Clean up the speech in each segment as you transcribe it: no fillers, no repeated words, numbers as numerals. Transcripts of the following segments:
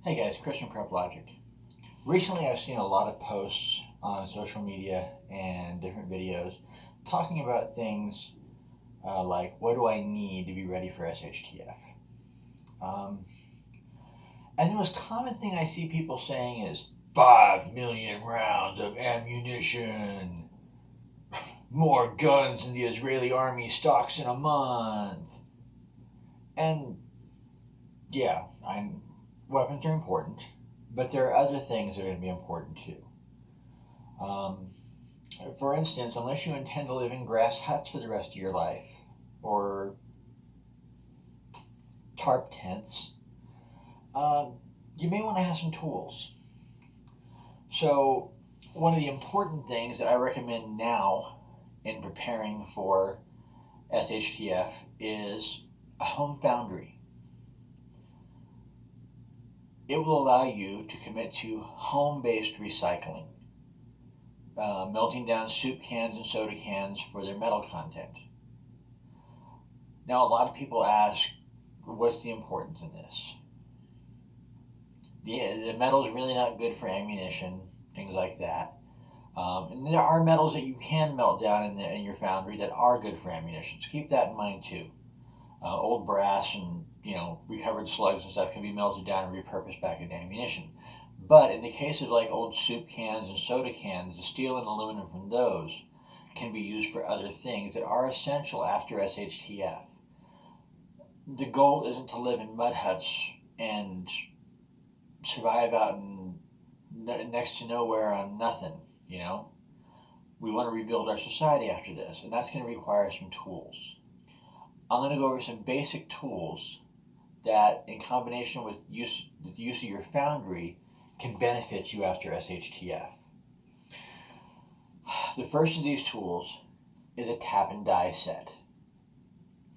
Hey guys, Christian Prep Logic. Recently I've seen a lot of posts on social media and different videos talking about things like what do I need to be ready for SHTF? Um, and the most common thing I see people saying is 5 million rounds of ammunition, more guns than the Israeli army stocks in a month. And yeah, weapons are important, but there are other things that are going to be important too. Um, For instance, unless you intend to live in grass huts for the rest of your life, or tarp tents, um, you may want to have some tools. So, one of the important things that I recommend now in preparing for SHTF is a home foundry. It will allow you to commit to home based recycling, melting down soup cans and soda cans for their metal content. Now, a lot of people ask, what's the importance in this? The metal is really not good for ammunition, things like that. And there are metals that you can melt down in your foundry that are good for ammunition. So keep that in mind too. Old brass and recovered slugs and stuff can be melted down and repurposed back into ammunition. But in the case of like old soup cans and soda cans, the steel and aluminum from those can be used for other things that are essential after SHTF. The goal isn't to live in mud huts and survive out in next to nowhere on nothing. You know, we want to rebuild our society after this, and that's going to require some tools. I'm going to go over some basic tools that, in combination with the use of your foundry, can benefit you after SHTF. The first of these tools is a tap and die set.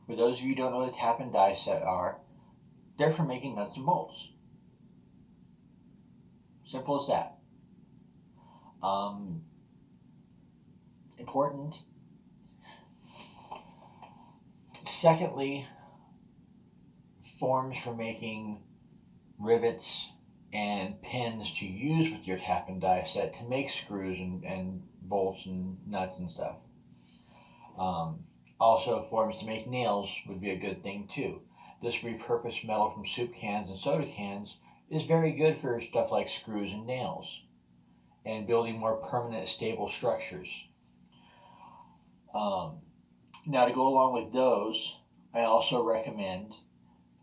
For those of you who don't know what a tap and die set are, they're for making nuts and bolts. Simple as that. Important. Secondly, forms for making rivets and pins to use with your tap and die set to make screws and bolts and nuts and stuff. Also, forms to make nails would be a good thing too. This repurposed metal from soup cans and soda cans is very good for stuff like screws and nails and building more permanent, stable structures. Um, Now, to go along with those, I also recommend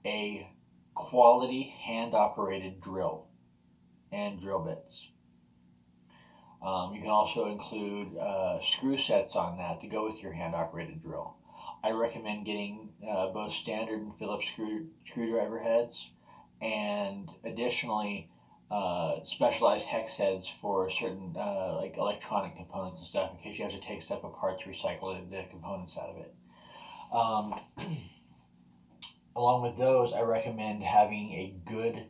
a quality hand operated drill and drill bits. You can also include screw sets on that to go with your hand operated drill. I recommend getting both standard and Phillips screwdriver heads, and additionally specialized hex heads for certain like electronic components and stuff in case you have to take stuff apart to recycle the components out of it. Um, Along with those, I recommend having a good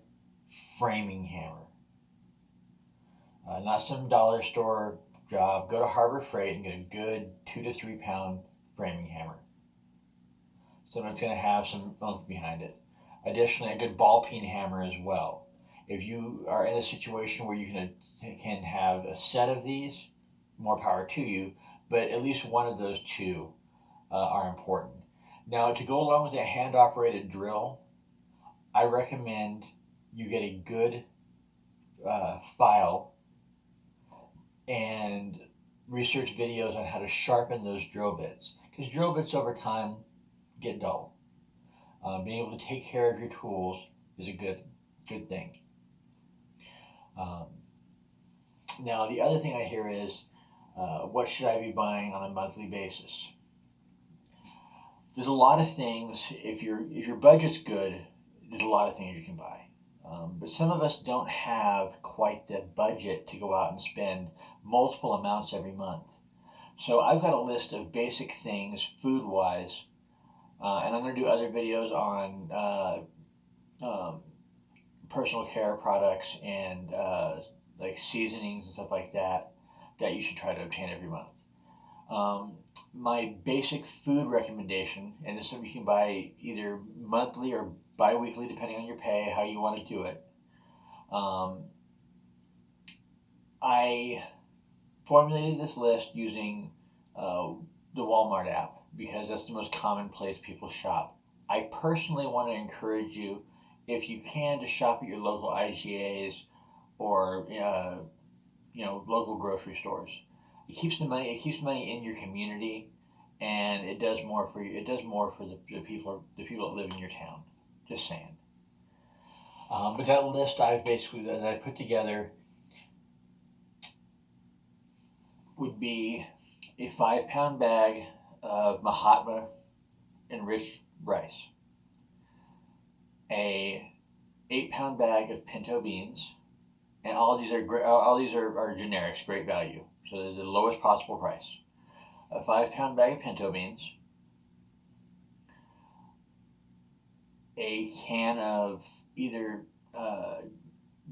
framing hammer. Not some dollar store job. Go to Harbor Freight and get a good 2 to 3 pound framing hammer. Something that's going to have some oomph behind it. Additionally, a good ball peen hammer as well. If you are in a situation where you can have a set of these, more power to you, but at least one of those two are important. Now, to go along with a hand operated drill, I recommend you get a good file and research videos on how to sharpen those drill bits. Because drill bits over time get dull. Being able to take care of your tools is a good thing. Um, Now, the other thing I hear is, what should I be buying on a monthly basis? There's a lot of things. If your budget's good, there's a lot of things you can buy. But some of us don't have quite the budget to go out and spend multiple amounts every month. So I've got a list of basic things food wise, and I'm going to do other videos on um, personal care products and like seasonings and stuff like that that you should try to obtain every month. Um, my basic food recommendation, and this is something you can buy either monthly or bi-weekly depending on your pay, how you want to do it. Um, I formulated this list using the Walmart app because that's the most common place people shop. I personally want to encourage you, if you can, to shop at your local IGAs or local grocery stores. It keeps the money. It keeps money in your community, and it does more for you. It does more for the people that live in your town. Just saying. But that list that I put together would be a 5-pound bag of Mahatma enriched rice, a 8-pound bag of pinto beans, and all these are generics, great value. So they're the lowest possible price. A 5-pound bag of pinto beans, a can of either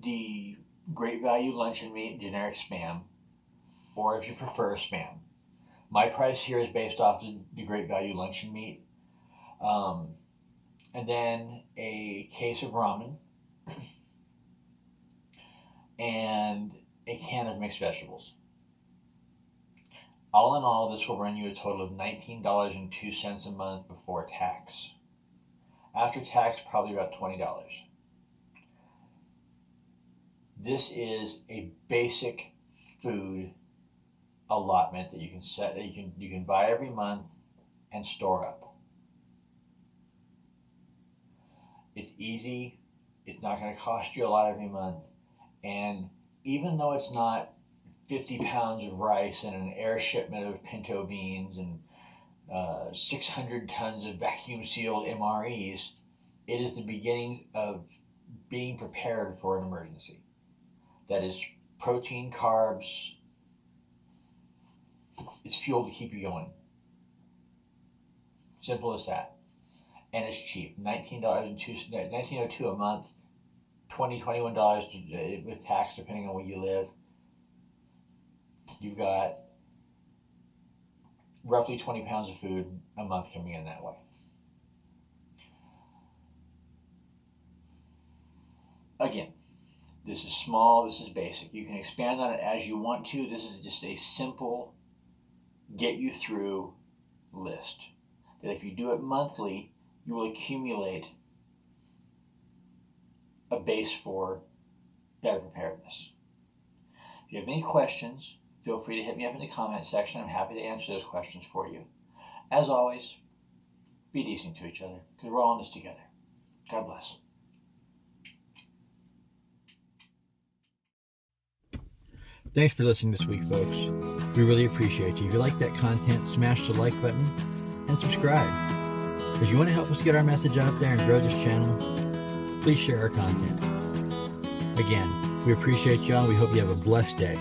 the great value luncheon meat, generic Spam, or if you prefer Spam. My price here is based off the great value luncheon meat. And then a case of ramen and a can of mixed vegetables. All in all, this will run you a total of $19.02 a month before tax. After tax, probably about $20. This is a basic food allotment that you can set, that you can buy every month and store up. It's easy. It's not going to cost you a lot every month. And even though it's not 50 pounds of rice and an air shipment of pinto beans and 600 tons of vacuum sealed MREs, it is the beginning of being prepared for an emergency. That is protein, carbs. It's fuel to keep you going. Simple as that. And it's cheap. $19.02 a month, $20, $21 with tax depending on where you live. You've got roughly 20 pounds of food a month coming in that way. Again, this is small, this is basic. You can expand on it as you want to. This is just a simple, get you through list. That if you do it monthly, you will accumulate a base for better preparedness. If you have any questions, feel free to hit me up in the comment section. I'm happy to answer those questions for you. As always, be decent to each other because we're all in this together. God bless. Thanks for listening this week, folks. We really appreciate you. If you like that content, smash the like button and subscribe. If you want to help us get our message out there and grow this channel, please share our content. Again, we appreciate y'all. We hope you have a blessed day.